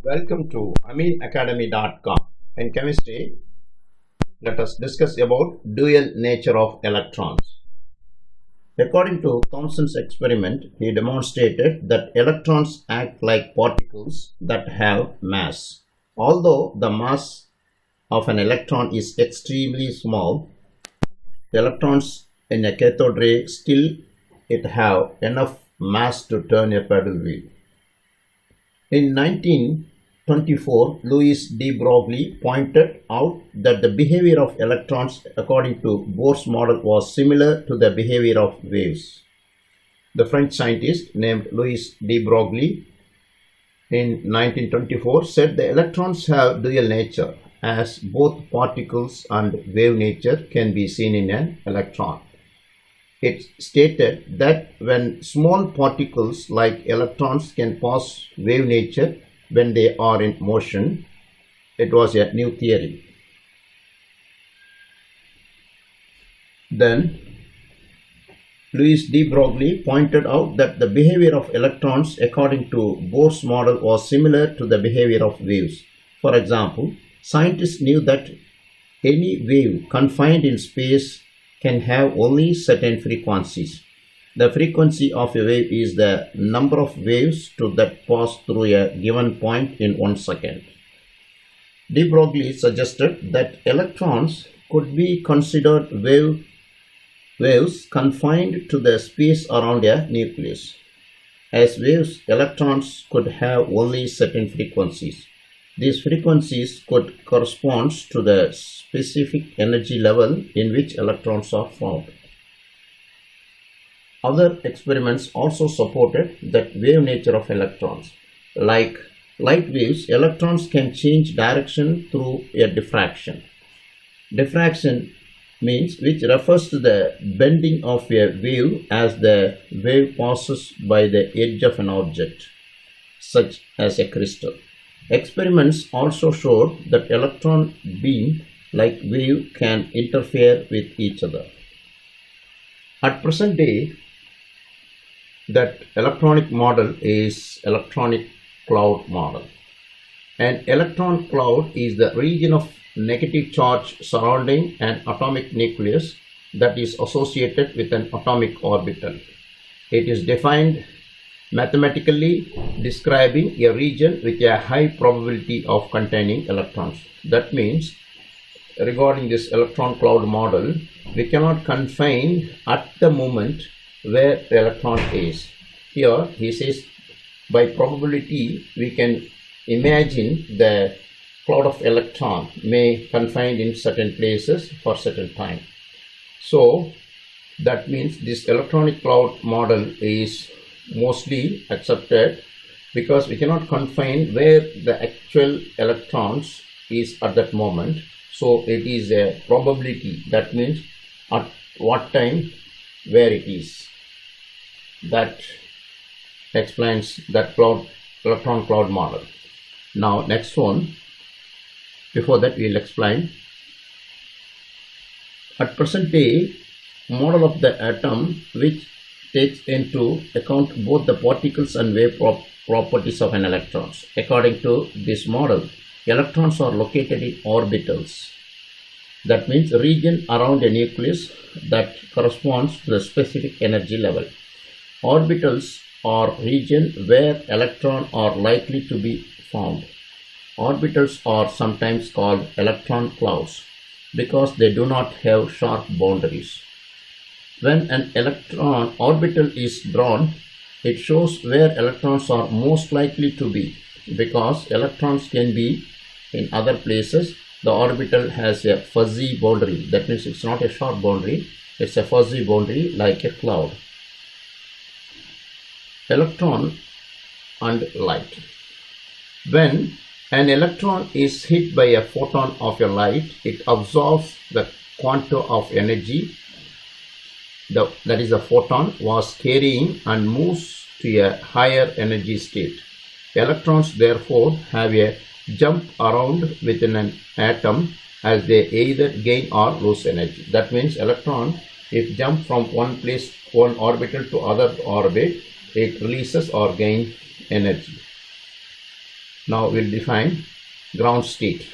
Welcome to aminacademy.com. In chemistry, let us discuss about dual nature of electrons. According to Thomson's experiment, he demonstrated that electrons act like particles that have mass. Although the mass of an electron is extremely small, the electrons in a cathode ray still it have enough mass to turn a paddle wheel. In 1924, Louis de Broglie pointed out that the behavior of electrons according to Bohr's model was similar to the behavior of waves. The French scientist named Louis de Broglie in 1924 said the electrons have dual nature, as both particles and wave nature can be seen in an electron. It stated that when small particles like electrons can possess wave nature when they are in motion, it was a new theory. Then Louis de Broglie pointed out that the behavior of electrons according to Bohr's model was similar to the behavior of waves. For example, scientists knew that any wave confined in space can have only certain frequencies. The frequency of a wave is the number of waves that pass through a given point in 1 second. De Broglie suggested that electrons could be considered waves confined to the space around a nucleus. As waves, electrons could have only certain frequencies. These frequencies could correspond to the specific energy level in which electrons are found. Other experiments also supported that wave nature of electrons. Like light waves, electrons can change direction through a diffraction. Diffraction means which refers to the bending of a wave as the wave passes by the edge of an object, such as a crystal. Experiments also showed that electron beam like wave can interfere with each other. At present day, that electronic model is electronic cloud model. An electron cloud is the region of negative charge surrounding an atomic nucleus that is associated with an atomic orbital. It is defined mathematically describing a region with a high probability of containing electrons. That means, regarding this electron cloud model, we cannot confine at the moment where the electron is. Here he says by probability we can imagine the cloud of electron may confined in certain places for certain time. So that means this electronic cloud model is mostly accepted because we cannot confine where the actual electrons is at that moment. So it is a probability, that means at what time where it is. That explains that electron cloud model. Now next one, before that we will explain. At present day, model of the atom which takes into account both the particles and wave properties of an electron. According to this model, electrons are located in orbitals. That means a region around a nucleus that corresponds to the specific energy level. Orbitals are region where electrons are likely to be found. Orbitals are sometimes called electron clouds because they do not have sharp boundaries. When an electron orbital is drawn, it shows where electrons are most likely to be. Because electrons can be in other places, the orbital has a fuzzy boundary. That means it's not a sharp boundary, it's a fuzzy boundary like a cloud. Electron and light. When an electron is hit by a photon of a light, it absorbs the quantum of energy that is the photon was carrying and moves to a higher energy state. Electrons therefore have a jump around within an atom as they either gain or lose energy. That means electron, if jump from one orbital to other orbit, it releases or gains energy. Now we'll define ground state.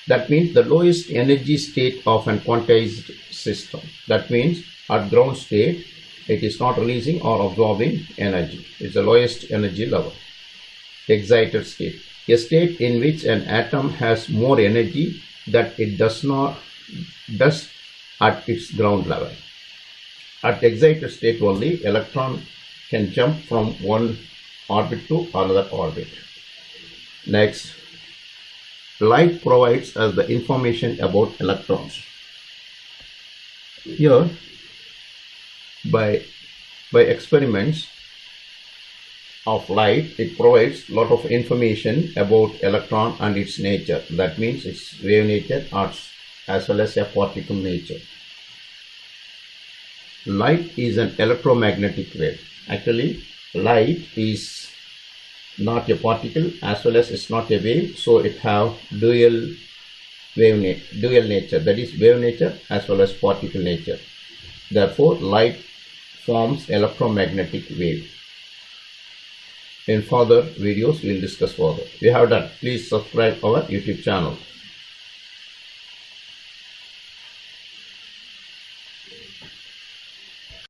That means the lowest energy state of an quantized system. That means at ground state, it is not releasing or absorbing energy. It's the lowest energy level. Excited state. A state in which an atom has more energy that it does at its ground level. At excited state only, electron can jump from one orbit to another orbit. Next, light provides us the information about electrons. Here, by experiments of light, it provides a lot of information about electron and its nature. That means its wave nature as well as a particle nature. Light is an electromagnetic wave. Actually, light is not a particle as well as it's not a wave, so it have dual nature, that is wave nature as well as particle nature. Therefore, light forms electromagnetic wave. In further videos, we will discuss further. We have done. Please subscribe our YouTube channel.